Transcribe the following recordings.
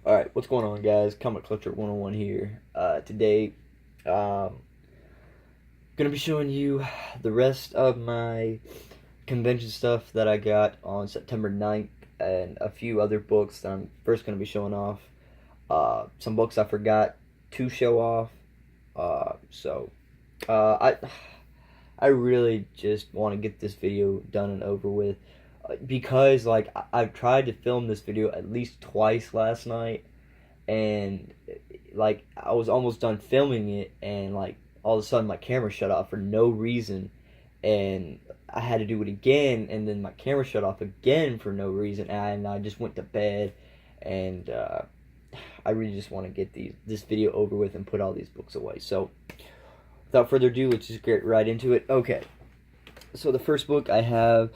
Alright, what's going on, guys? Comic Collector 101 here. Today, um, gonna be showing you the rest of my convention stuff that I got on September 9th and a few other books that I'm first gonna be showing off. Some books I forgot to show off. So, I really just want to get this video done and over with because, like, I've tried to film this video at least twice last night, and like I was almost done filming it, and like all of a sudden my camera shut off for no reason, and I had to do it again, and then my camera shut off again for no reason, and I just went to bed, and I really just want to get this video over with and put all these books away. So without further ado, let's just get right into it. Okay, so the first book I have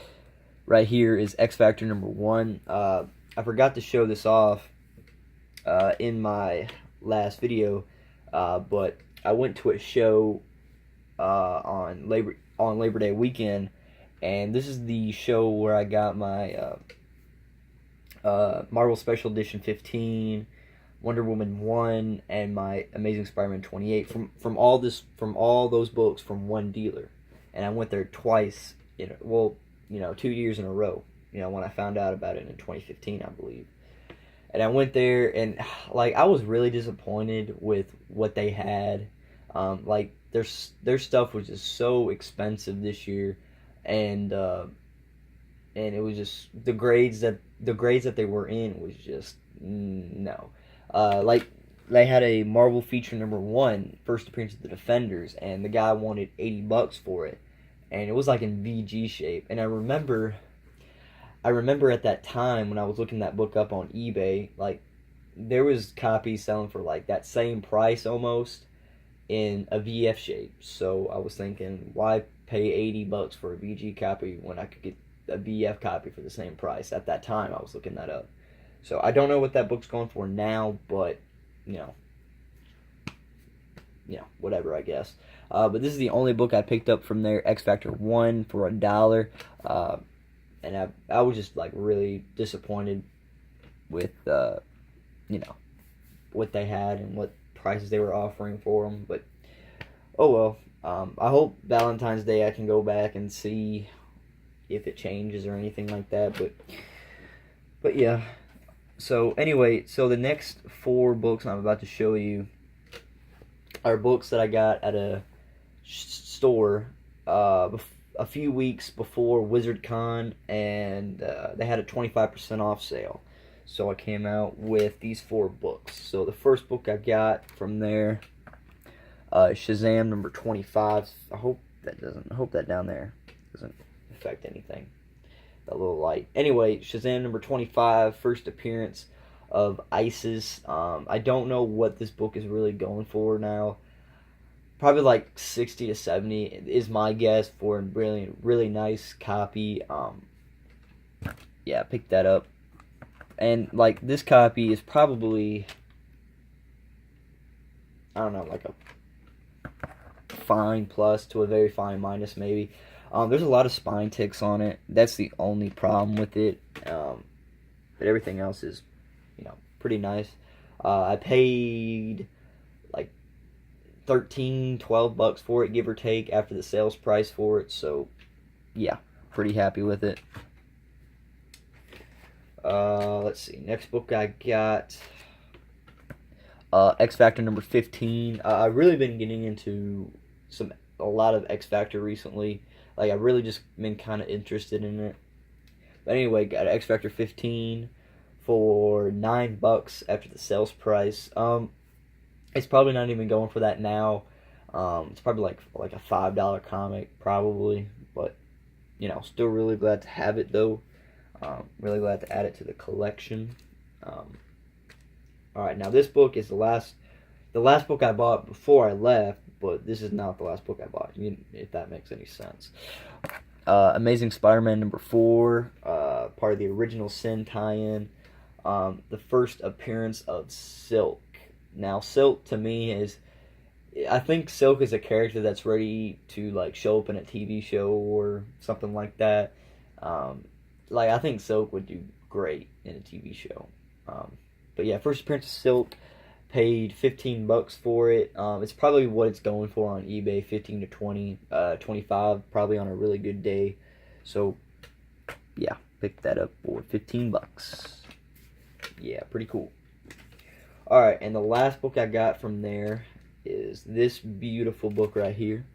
right here is X Factor #1. I forgot to show this off in my last video, but I went to a show on Labor Day weekend, and this is the show where I got my Marvel Special Edition 15, Wonder Woman 1, and my Amazing Spider-Man 28 from all those books from one dealer, and I went there twice. 2 years in a row. When I found out about it in 2015, I believe. And I went there, and like I was really disappointed with what they had. Like their stuff was just so expensive this year, and it was just the grades that they were in was just no. Like they had a Marvel feature #1, first appearance of the Defenders, and the guy wanted $80 for it, and it was like in VG shape. And I remember at that time when I was looking that book up on eBay, like there was copies selling for like that same price almost in a VF shape. So I was thinking, why pay $80 for a VG copy when I could get a VF copy for the same price? At that time, I was looking that up. So I don't know what that book's going for now, but whatever, I guess. But this is the only book I picked up from there, X Factor 1, for $1. And I was just like really disappointed with what they had and what prices they were offering for them. But oh well. I hope Valentine's Day I can go back and see if it changes or anything like that. But yeah. So anyway, so the next 4 books I'm about to show you are books that I got at a store a few weeks before WizardCon, and they had a 25% off sale. So I came out with these 4 books. So the first book I got from there, Shazam #25. I hope that down there doesn't affect anything. That little light. Anyway, Shazam #25, first appearance of ISIS. I don't know what this book is really going for now. Probably like 60 to 70 is my guess for a really nice copy. Yeah, pick that up. And like this copy is probably, I don't know, like a fine plus to a very fine minus maybe. There's a lot of spine ticks on it. That's the only problem with it. But everything else is, pretty nice. I paid like $13-12 for it, give or take, after the sales price for it. So yeah, pretty happy with it. Let's see. Next book I got, X Factor #15. I've really been getting into a lot of X Factor recently. Like I've really just been kind of interested in it. But anyway, got X Factor 15 for $9 after the sales price. It's probably not even going for that now. It's probably like a $5 comic probably, but still really glad to have it though. Really glad to add it to the collection. All right, now this book is the last book I bought before I left, but this is not the last book I bought, if that makes any sense. Amazing Spider-Man #4, part of the Original Sin tie-in. The first appearance of Silk. Now, Silk to me I think Silk is a character that's ready to like show up in a TV show or something like that. I think Silk would do great in a TV show. But yeah, first appearance of Silk, paid $15 for it. It's probably what it's going for on eBay, 15 to 20, 25, probably on a really good day. So yeah, picked that up for $15. Yeah, pretty cool. Alright, and the last book I got from there is this beautiful book right here.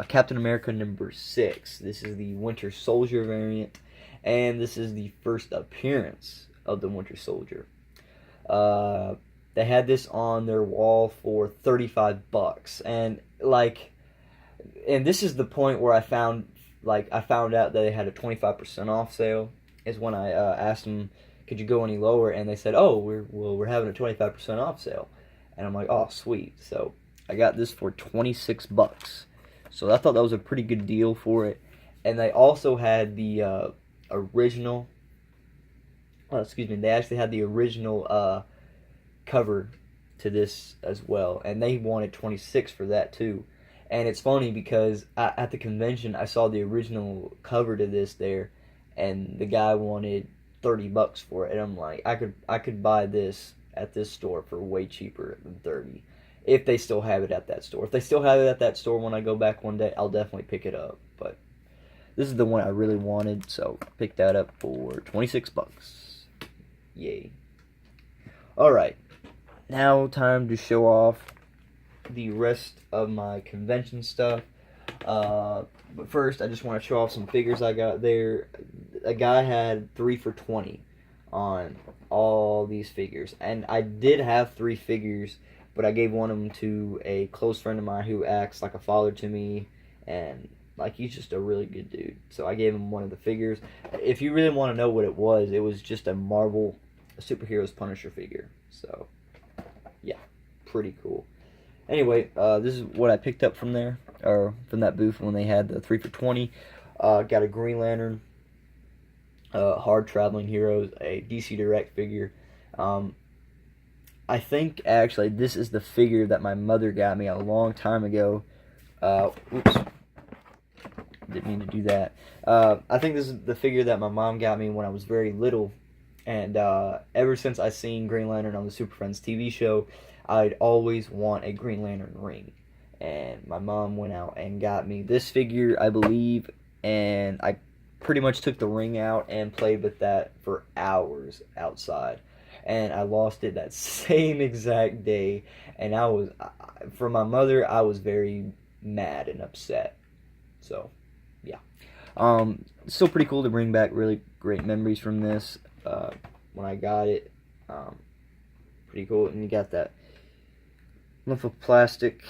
Captain America #6. This is the Winter Soldier variant, and this is the first appearance of the Winter Soldier. They had this on their wall for $35, and this is the point where I found out that they had a 25% off sale. Is when I asked them, could you go any lower, and they said, oh, we're having a 25% off sale, and I'm like, oh, sweet. So I got this for $26. So I thought that was a pretty good deal for it. And they also had the original. They actually had the original cover to this as well, and they wanted $26 for that too. And it's funny because at the convention I saw the original cover to this there, and the guy wanted $30 for it, and I'm like, I could buy this at this store for way cheaper than 30, if they still have it at that store. If they still have it at that store when I go back one day, I'll definitely pick it up. But this is the one I really wanted, so picked that up for $26. Yay. Alright, now time to show off the rest of my convention stuff. But first, I just want to show off some figures I got there. A guy had 3 for $20 on all these figures, and I did have 3 figures, but I gave one of them to a close friend of mine who acts like a father to me, and he's just a really good dude. So I gave him one of the figures. If you really want to know what it was just a Marvel Superheroes Punisher figure. So yeah, pretty cool. Anyway, this is what I picked up from there, or from that booth when they had the 3 for $20. Got a Green Lantern, Hard Traveling Heroes, a DC Direct figure. I think actually this is the figure that my mother got me a long time ago. Oops, didn't mean to do that. I think this is the figure that my mom got me when I was very little, and ever since I seen Green Lantern on the Super Friends TV show, I'd always want a Green Lantern ring, and my mom went out and got me this figure, I believe, and I pretty much took the ring out and played with that for hours outside, and I lost it that same exact day, and for my mother, I was very mad and upset. So yeah, still pretty cool to bring back really great memories from this. When I got it, pretty cool. And you got that lump of plastic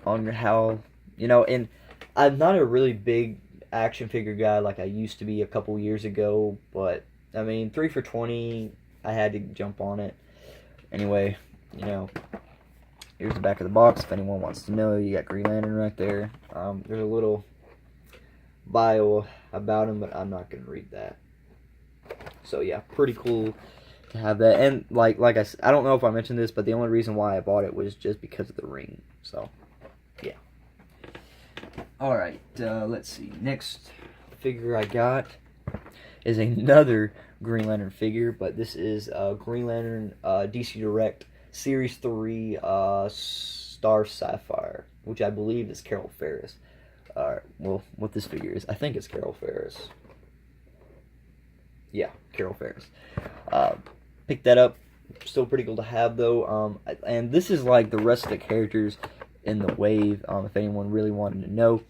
on your howl, and I'm not a really big action figure guy like I used to be a couple years ago, but I mean, 3 for $20, I had to jump on it. Anyway, here's the back of the box if anyone wants to know. You got Green Lantern right there. There's a little bio about him, but I'm not going to read that. So yeah, pretty cool to have that. And like I said, I don't know if I mentioned this, but the only reason why I bought it was just because of the ring. So yeah. Alright, let's see. Next figure I got is another Green Lantern figure, but this is Green Lantern DC Direct Series 3 Star Sapphire, which I believe is Carol Ferris. Well, what this figure is, I think it's Carol Ferris. Yeah, Carol Ferris. Picked that up. Still pretty cool to have, though. And this is like the rest of the characters in the wave, if anyone really wanted to know.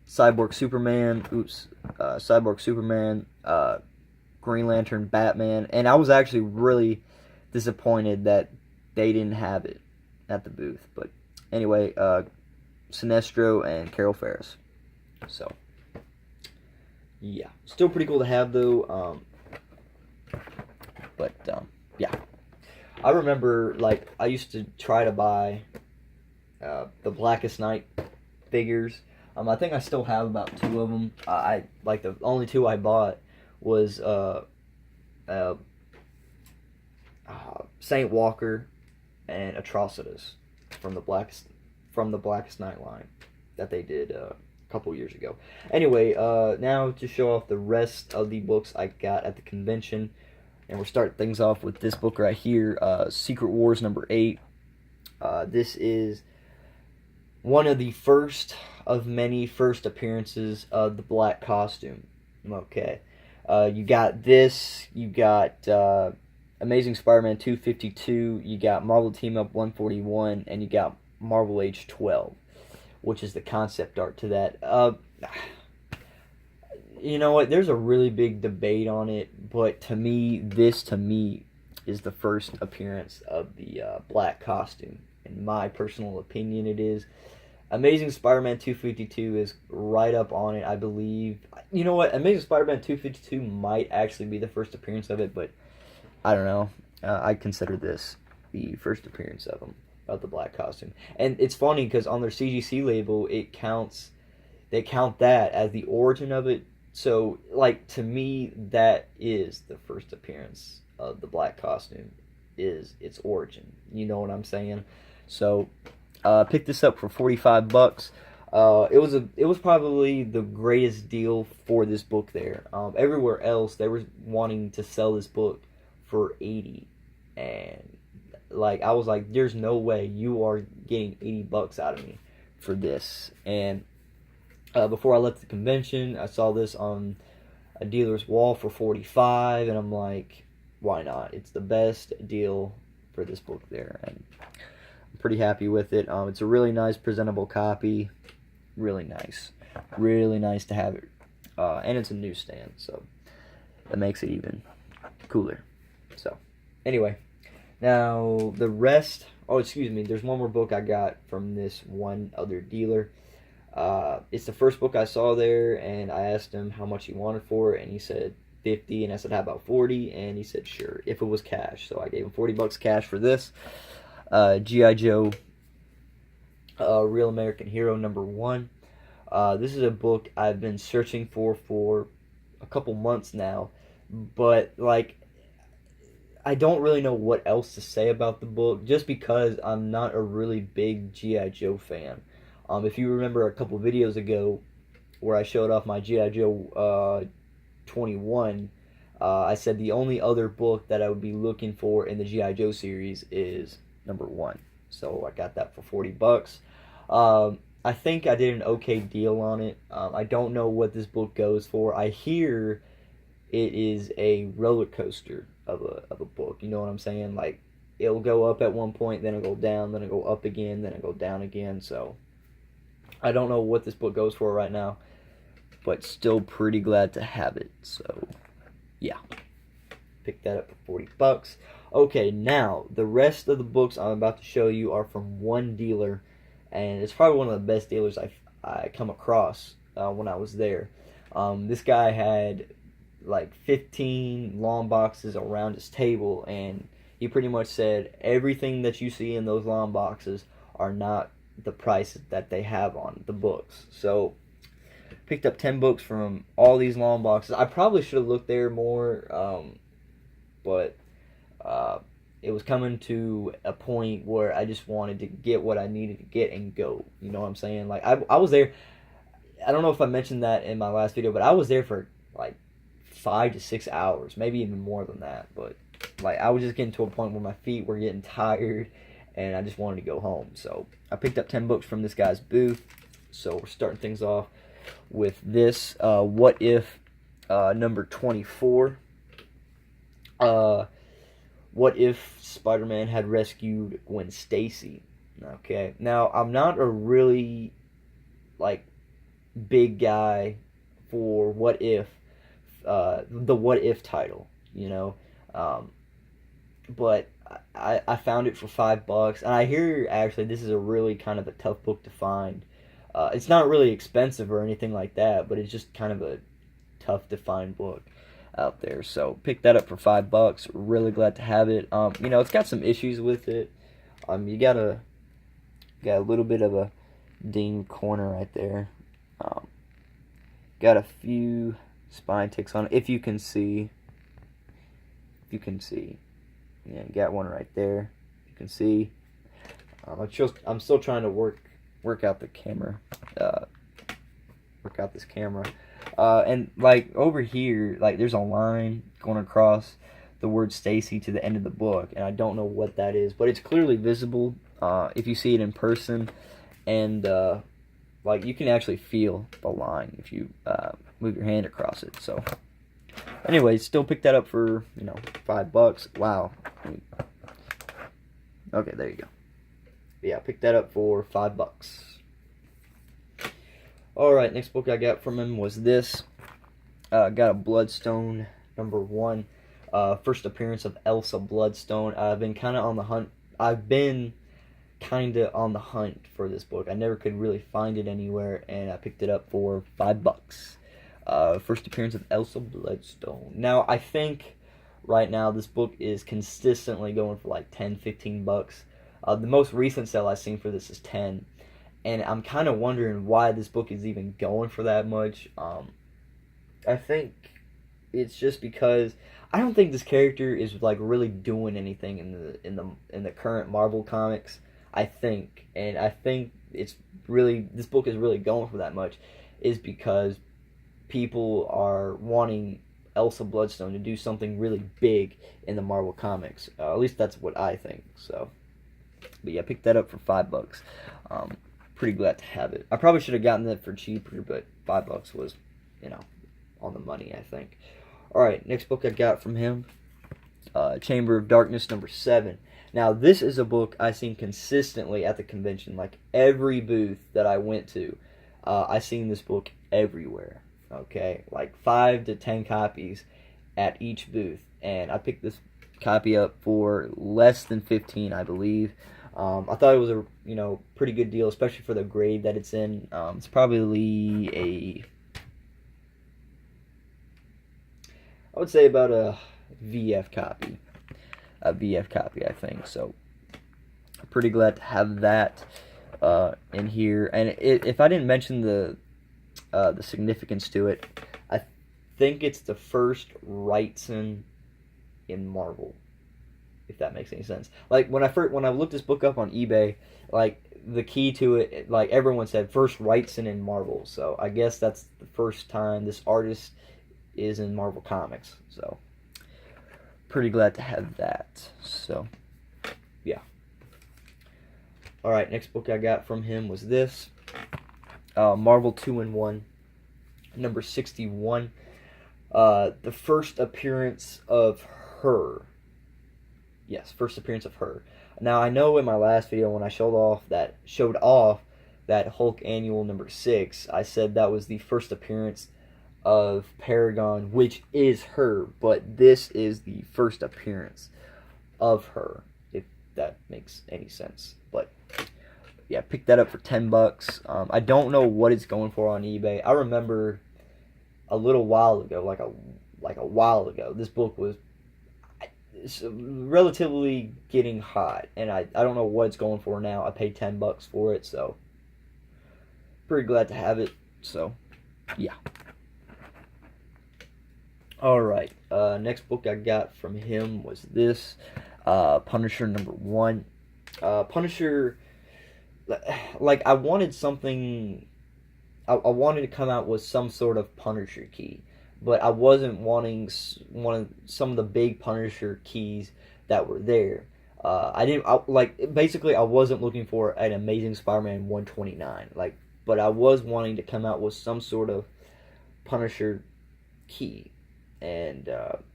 Cyborg Superman, Green Lantern, Batman, and I was actually really disappointed that they didn't have it at the booth. But anyway, Sinestro and Carol Ferris. So yeah, still pretty cool to have, though. Yeah, I remember I used to try to buy the Blackest Night figures. I think I still have about 2 of them. The only 2 I bought was Saint Walker and Atrocitus from the Blackest Night line that they did a couple years ago. Anyway, now to show off the rest of the books I got at the convention. and we're starting things off with this book right here, Secret Wars number 8. This is one of the first of many first appearances of the black costume. Okay. You got this, you got Amazing Spider-Man 252, you got Marvel Team Up 141, and you got Marvel Age 12, which is the concept art to that. You know what, there's a really big debate on it, but to me is the first appearance of the black costume. In my personal opinion, it is. Amazing Spider-Man 252 is right up on it, I believe. You know what, Amazing Spider-Man 252 might actually be the first appearance of it, but I don't know. I consider this the first appearance of him, of the black costume. And it's funny because on their CGC label, they count that as the origin of it. So, like, to me, that is the first appearance of the black costume, is its origin. You know what I'm saying? So, picked this up for $45. It was probably the greatest deal for this book there. Everywhere else, they were wanting to sell this book for $80, and like, I was like, there's no way you are getting $80 out of me for this. And before I left the convention, I saw this on a dealer's wall for $45, and I'm like, why not? It's the best deal for this book there, and I'm pretty happy with it. It's a really nice, presentable copy. Really nice to have it, and it's a newsstand, so that makes it even cooler. So, anyway, now the rest. Oh, excuse me. There's one more book I got from this one other dealer. It's the first book I saw there, and I asked him how much he wanted for it, and he said 50, and I said, how about 40? And he said sure, if it was cash. So I gave him $40 cash for this. G.I. Joe, Real American Hero number 1. This is a book I've been searching for a couple months now, but like, I don't really know what else to say about the book, just because I'm not a really big G.I. Joe fan. If you remember a couple videos ago where I showed off my G.I. Joe 21, I said the only other book that I would be looking for in the G.I. Joe series is number 1. So I got that for $40. I think I did an okay deal on it. I don't know what this book goes for. I hear it is a roller coaster of a book. You know what I'm saying? Like, it'll go up at one point, then it'll go down, then it'll go up again, then it'll go down again. So I don't know what this book goes for right now, but still pretty glad to have it. So yeah, picked that up for $40. Okay, now the rest of the books I'm about to show you are from one dealer, and it's probably one of the best dealers I come across when I was there. This guy had like 15 long boxes around his table, and he pretty much said everything that you see in those long boxes are not the price that they have on the books. So picked up 10 books from all these long boxes. I probably should have looked there more, but it was coming to a point where I just wanted to get what I needed to get and go. You know what I'm saying? Like, I was there. I don't know if I mentioned that in my last video, but I was there for like 5 to 6 hours, maybe even more than that. But like, I was just getting to a point where my feet were getting tired, and I just wanted to go home. So I picked up 10 books from this guy's booth. So we're starting things off with this What If number 24. What if Spider-Man had rescued Gwen Stacy? Okay, now I'm not a really like big guy for What If, the What If title, you know, but I found it for $5, and I hear actually this is a really kind of a tough book to find. It's not really expensive or anything like that, but it's just kind of a tough to find book out there. So picked that up for $5. Really glad to have it. You know, it's got some issues with it. You got a little bit of a dinged corner right there. Got a few spine ticks on it, if you can see. Yeah, got one right there. You can see. I'm still trying to work out the camera. Work out this camera. And like over here, like there's a line going across the word Stacy to the end of the book, and I don't know what that is, but it's clearly visible if you see it in person, and like you can actually feel the line if you move your hand across it. So, anyway, still picked that up for $5. Wow. Okay, there you go. Yeah, I picked that up for $5. All right, next book I got from him was this. Got a Bloodstone #1. First appearance of Elsa Bloodstone. I've been kind of on the hunt. I've been kind of on the hunt for this book. I never could really find it anywhere, and I picked it up for $5. First appearance of Elsa Bloodstone. Now, I think right now this book is consistently going for like $10-15. The most recent sale I've seen for this is 10, and I'm kind of wondering why this book is even going for that much. I think it's just because I don't think this character is like really doing anything in the current Marvel comics. I think it's really, this book is really going for that much is because people are wanting Elsa Bloodstone to do something really big in the Marvel comics. At least that's what I think. So, but yeah, picked that up for $5. Pretty glad to have it. I probably should have gotten that for cheaper, but $5 was, on the money, I think. All right, next book I got from him, Chamber of Darkness #7. Now, this is a book I seen consistently at the convention. Like, every booth that I went to, I seen this book everywhere, okay? Like, 5 to 10 copies at each booth. And I picked this copy up for less than 15, I believe. I thought it was a, pretty good deal, especially for the grade that it's in. It's probably I would say about a VF copy. A VF copy, I think. So, I'm pretty glad to have that in here. And if I didn't mention the significance to it, I think it's the first Wrightson in Marvel, if that makes any sense. Like, when I looked this book up on eBay, like, the key to it, like, everyone said first Wrightson in Marvel. So, I guess that's the first time this artist is in Marvel Comics. So, pretty glad to have that. So, yeah. Alright, next book I got from him was this. Marvel 2-in-1, #61. The first appearance of her. Yes, first appearance of her. Now, I know in my last video when I showed off that Hulk Annual #6, I said that was the first appearance of Paragon, which is her, but this is the first appearance of her, if that makes any sense. But yeah, picked that up for $10. I don't know what it's going for on eBay. I remember a little while ago, like a while ago, this book was relatively getting hot, and I don't know what it's going for now. I paid $10 for it, so pretty glad to have it. So yeah. Alright, next book I got from him was this, Punisher #1. Punisher, like, I wanted something, I wanted to come out with some sort of Punisher key, but I wasn't wanting some of the big Punisher keys that were there. Basically, I wasn't looking for an Amazing Spider-Man 129, but I was wanting to come out with some sort of Punisher key. And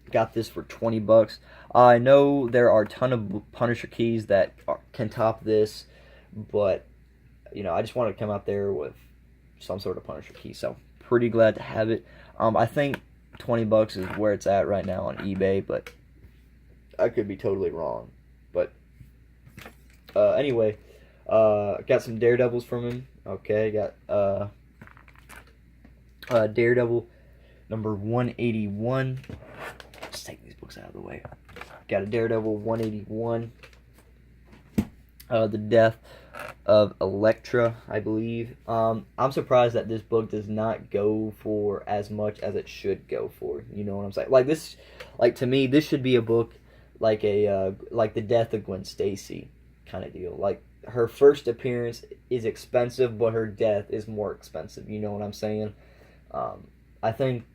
got this for $20. I know there are a ton of Punisher keys that can top this, but I just want to come out there with some sort of Punisher key. So pretty glad to have it. I think $20 is where it's at right now on eBay, but I could be totally wrong. But anyway, got some Daredevils from him. Okay, got Daredevil #181. Let's take these books out of the way. Got a Daredevil 181. The death of Elektra, I believe. I'm surprised that this book does not go for as much as it should go for. You know what I'm saying? Like this, to me, this should be a book like the death of Gwen Stacy kind of deal. Like, her first appearance is expensive, but her death is more expensive. You know what I'm saying? I think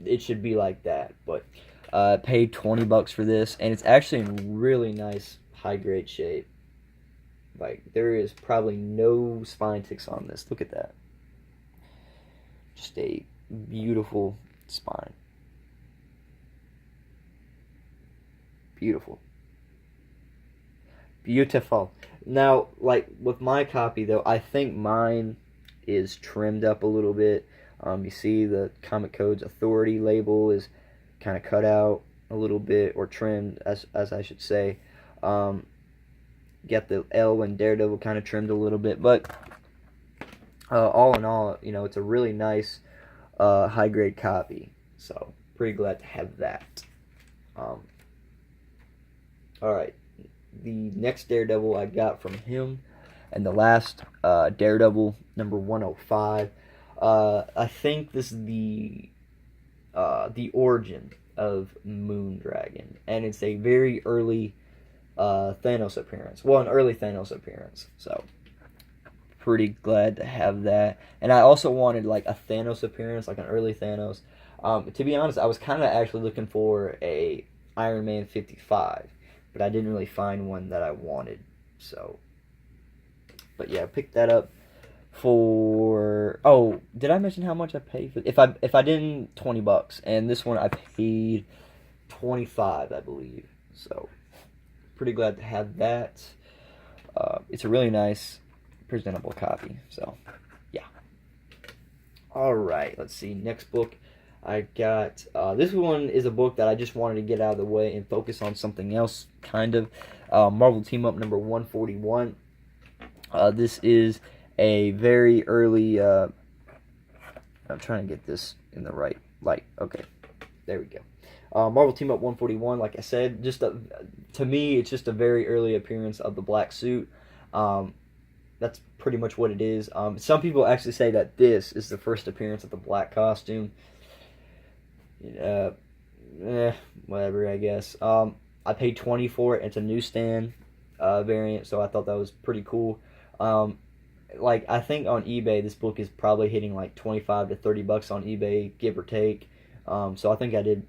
it should be like that. But paid $20 for this, and it's actually in really nice high grade shape. Like, there is probably no spine ticks on this. Look at that. Just a beautiful spine. Beautiful. Beautiful. Now, like, with my copy, though, I think mine is trimmed up a little bit. You see the Comic Code's Authority label is kind of cut out a little bit, or trimmed, as I should say. Got the L and Daredevil kind of trimmed a little bit, but all in all, it's a really nice high grade copy. So pretty glad to have that. All right, the next Daredevil I got from him, and the last Daredevil number 105. I think this is the origin of Moondragon, and it's a very early Thanos appearance. Well, an early Thanos appearance. So pretty glad to have that. And I also wanted like a Thanos appearance, like an early Thanos. To be honest, I was kind of actually looking for a Iron Man 55, but I didn't really find one that I wanted. So, but yeah, I picked that up for. Oh, did I mention how much I paid for? If I didn't, $20, and this one I paid 25, I believe. So, pretty glad to have that. It's a really nice, presentable copy. So, yeah. All right, let's see. Next book I got. This one is a book that I just wanted to get out of the way and focus on something else, kind of. Marvel Team Up number 141. This is a very early. I'm trying to get this in the right light. Okay, there we go. Marvel Team Up 141, like I said, to me, it's just a very early appearance of the black suit. That's pretty much what it is. Some people actually say that this is the first appearance of the black costume. Whatever, I guess. I paid $20 for it. It's a newsstand variant, so I thought that was pretty cool. Like, I think on eBay, this book is probably hitting like $25 to $30 on eBay, give or take. So I think I did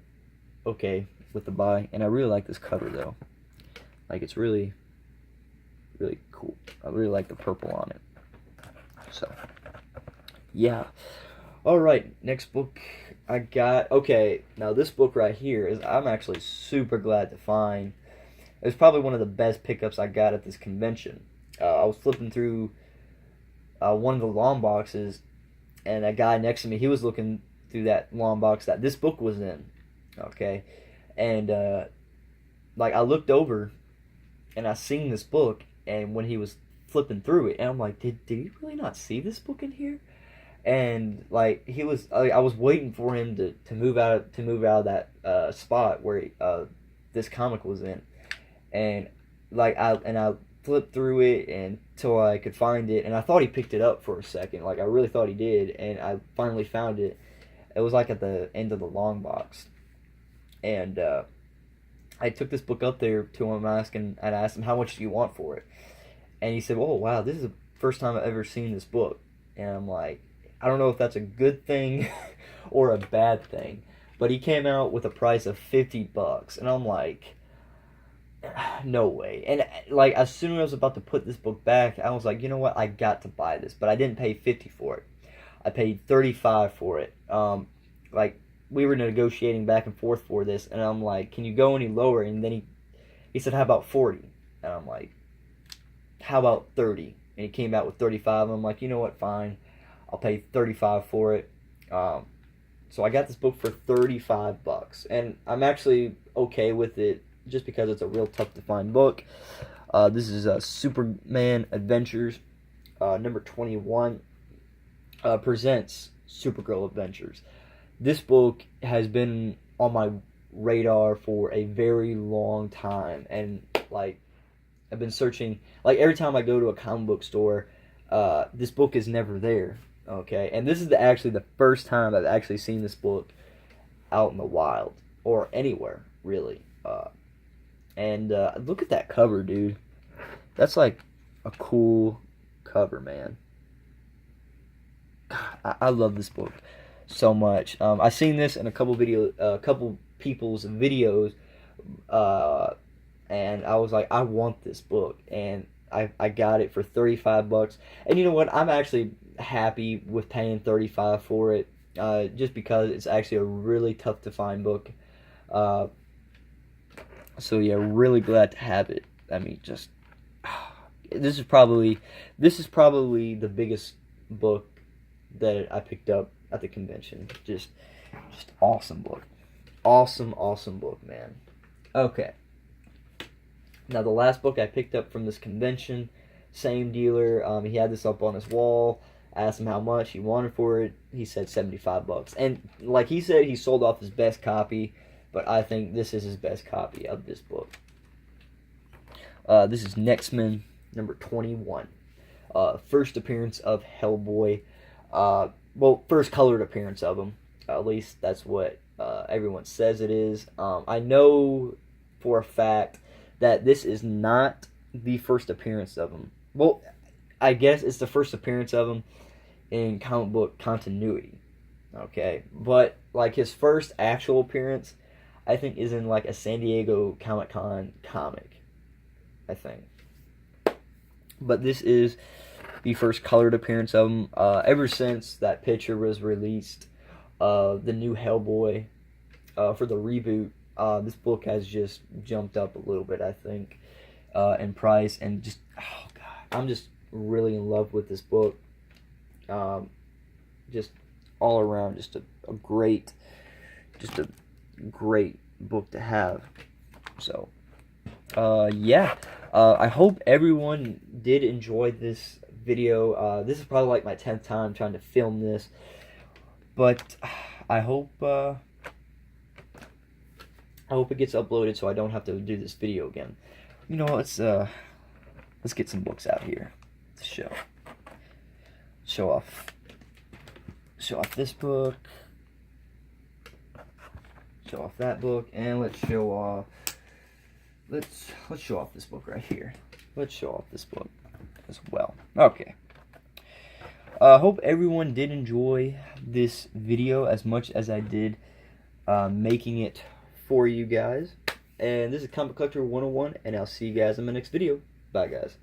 okay with the buy, and I really like this cover though. Like, it's really, really cool. I really like the purple on it. So, yeah. All right, next book I got. Okay, now this book right here is I'm actually super glad to find. It was probably one of the best pickups I got at this convention. I was flipping through one of the long boxes, and a guy next to me, he was looking through that long box that this book was in. Okay, and like, I looked over and I seen this book, and when he was flipping through it, and I'm like, did he really not see this book in here? And like, I was waiting for him to move out of that spot where this comic was in, and like I flipped through it until I could find it, and I thought he picked it up for a second. Like, I really thought he did, and I finally found it. It was like at the end of the long box. And I took this book up there to him, and I asked him, how much do you want for it? And he said, oh, wow, this is the first time I've ever seen this book. And I'm like, I don't know if that's a good thing or a bad thing. But he came out with a price of $50. And I'm like, no way. And like, as soon as I was about to put this book back, I was like, you know what? I got to buy this. But I didn't pay $50 for it. I paid $35 for it. Like, we were negotiating back and forth for this, and I'm like, can you go any lower? And then he said, how about 40? And I'm like, how about 30? And he came out with 35, and I'm like, you know what, fine. I'll pay 35 for it. So I got this book for $35, and I'm actually okay with it just because it's a real tough to find book. This is Superman Adventures, number 21, presents Supergirl Adventures. This book has been on my radar for a very long time, and like, I've been searching. Like, every time I go to a comic book store, this book is never there. Okay, and this is actually the first time I've actually seen this book out in the wild or anywhere really. And look at that cover, dude. That's like a cool cover, man. God, I love this book. so much. I seen this in a couple people's videos, uh, and I was like, I want this book, and I got it for $35. And you know what? I'm actually happy with paying 35 for it, just because it's actually a really tough to find book. Uh, so yeah, really glad to have it. I mean, just this is probably the biggest book that I picked up at the convention. Just awesome book. Awesome book, man. Okay. Now the last book I picked up from this convention, same dealer. He had this up on his wall. I asked him how much he wanted for it. He said $75. And like he said, he sold off his best copy, but I think this is his best copy of this book. This is Nextman number 21. First appearance of Hellboy. Well, first colored appearance of him. At least that's what everyone says it is. I know for a fact that this is not the first appearance of him. Well, I guess it's the first appearance of him in comic book continuity. Okay, but like his first actual appearance, I think, is in like a San Diego Comic-Con comic, I think. But this is the first colored appearance of him. Ever since that picture was released, the new Hellboy, for the reboot, this book has just jumped up a little bit, I think, in price. And just, oh god, I'm just really in love with this book. Just all around, just a great book to have. So, yeah. I hope everyone did enjoy this video. This is probably like my 10th time trying to film this, but I hope it gets uploaded so I don't have to do this video again. You know, let's get some books out here to show off this book, show off that book, and let's show off this book right here. Let's show off this book as well. Okay. Hope everyone did enjoy this video as much as I did making it for you guys. And this is Comic Collector 101, and I'll see you guys in my next video. Bye, guys.